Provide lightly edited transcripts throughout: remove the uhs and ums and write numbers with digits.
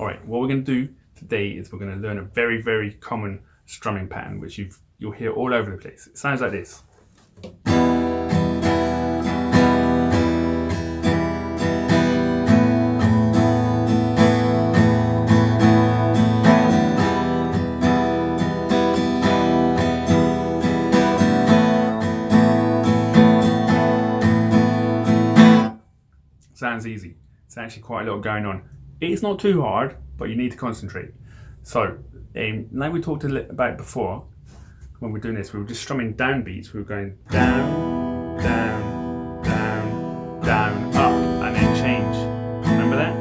All right, what we're going to do today is we're going to learn a very, very common strumming pattern, which you'll hear all over the place. It sounds like this. Sounds easy. It's actually quite a lot going on. It's not too hard, but you need to concentrate. So, like we talked about before, when we're doing this, we were just strumming down beats. We were going down, down, down, down, up, and then change. Remember that?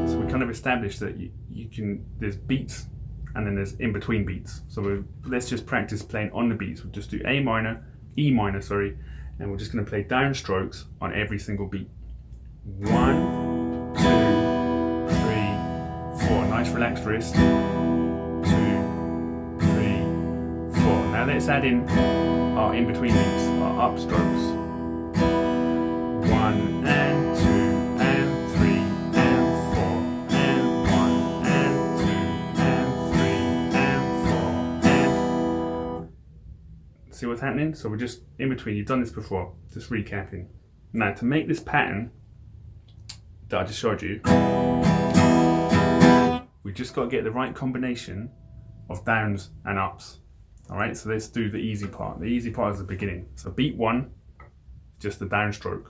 So we kind of established that you can, there's beats and then there's in between beats. So let's just practice playing on the beats. We'll just do E minor, and we're just going to play down strokes on every single beat. 1, 2, 3, 4. Nice relaxed wrist. 2, 3, 4. Now let's add in our in between beats, our up strokes. 1 and 2 and 3 and 4 and 1 and 2 and 3 and 4 and. See what's happening? So we're just in between. You've done this before. Just recapping. Now to make this pattern that I just showed you, we just got to get the right combination of downs and ups. All right, so let's do the easy part. The easy part is the beginning. So beat 1, just the downstroke.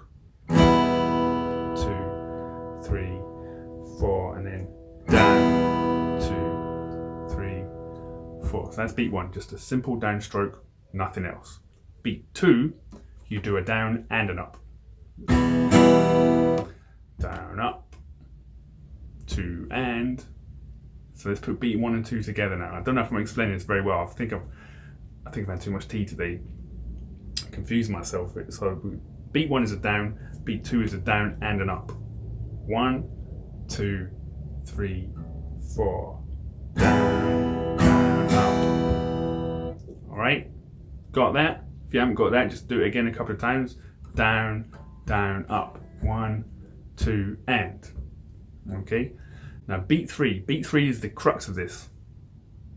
2, 3, 4, and then down. 2, 3, 4. So that's beat 1, just a simple downstroke, nothing else. Beat 2, you do a down and an up. Down, up, 2 and. So let's put beat 1 and 2 together now. I don't know if I'm explaining this very well. I think I've had too much tea today. I confused myself. So beat 1 is a down, beat 2 is a down and an up. 1, 2, 3, 4. Down, down, up. All right, got that? If you haven't got that, just do it again a couple of times. Down, down, up. 1, 2, and. Okay. Now beat 3. Beat 3 is the crux of this,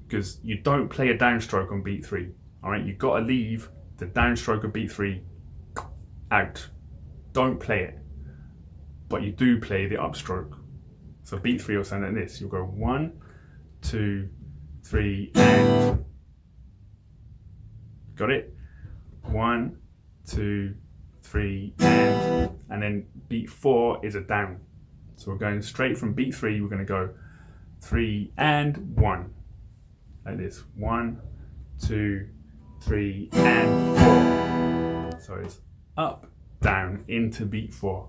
because you don't play a downstroke on beat 3. All right, you've got to leave the downstroke of beat 3 out. Don't play it, but you do play the upstroke. So beat 3 will sound like this. You'll go 1, 2, 3, and. Got it? 1, 2, 3, and then beat 4 is a down. So we're going straight from beat 3, we're going to go 3 and 1. Like this. 1, 2, 3, and 4. So it's up, down, into beat 4.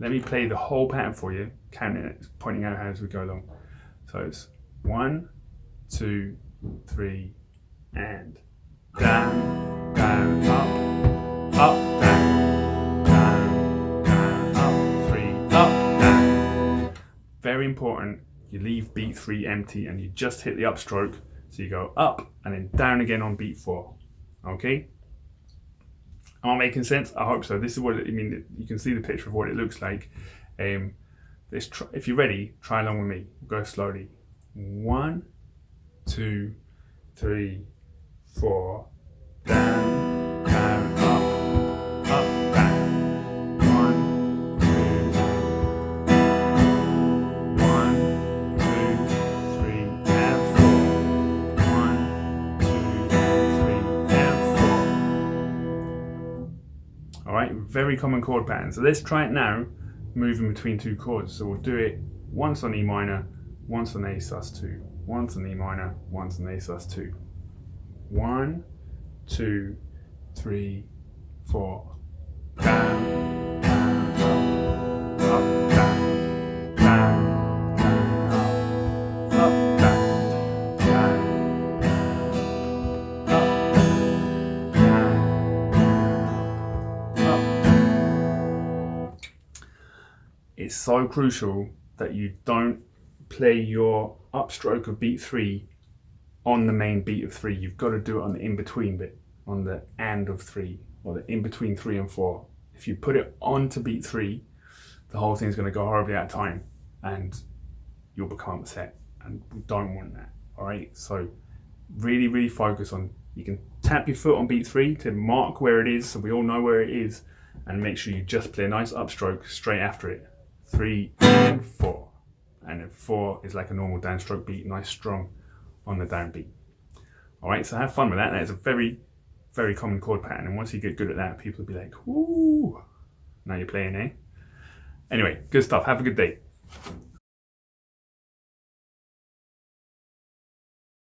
Let me play the whole pattern for you, counting it, pointing out as we go along. So it's 1, 2, 3, and. Down, down, up, down, down, down, up, 3, up, down. Very important, you leave beat 3 empty and you just hit the upstroke. So you go up and then down again on beat 4. Okay? Am I making sense? I hope so. This is what I mean. You can see the picture of what it looks like. If you're ready, try along with me. Go slowly. 1, 2, 3, 4, down, down, up, down. 1, 2, 1, 2, 3, and 4. 1, 2, 3, and 4. All right, very common chord pattern. So let's try it now, moving between 2 chords. So we'll do it once on E minor, once on A sus2, once on E minor, once on A sus2. 1, 2, 3, 4. Down, down, up, down, down, down, up, down, down, up, down, up. It's so crucial that you don't play your upstroke of beat 3 on the main beat of 3. You've got to do it on the in-between bit, on the and of 3, or the in-between 3 and 4. If you put it onto beat 3, the whole thing's going to go horribly out of time and you'll become upset, and we don't want that. All right, so really focus on, you can tap your foot on beat 3 to mark where it is so we all know where it is, and make sure you just play a nice upstroke straight after it. 3 and 4, and then 4 is like a normal downstroke beat, nice strong on the downbeat. All right, so have fun with that. That is a very common chord pattern, and once you get good at that, people will be like, "Ooh, now you're playing, eh?" Anyway, good stuff. Have a good day.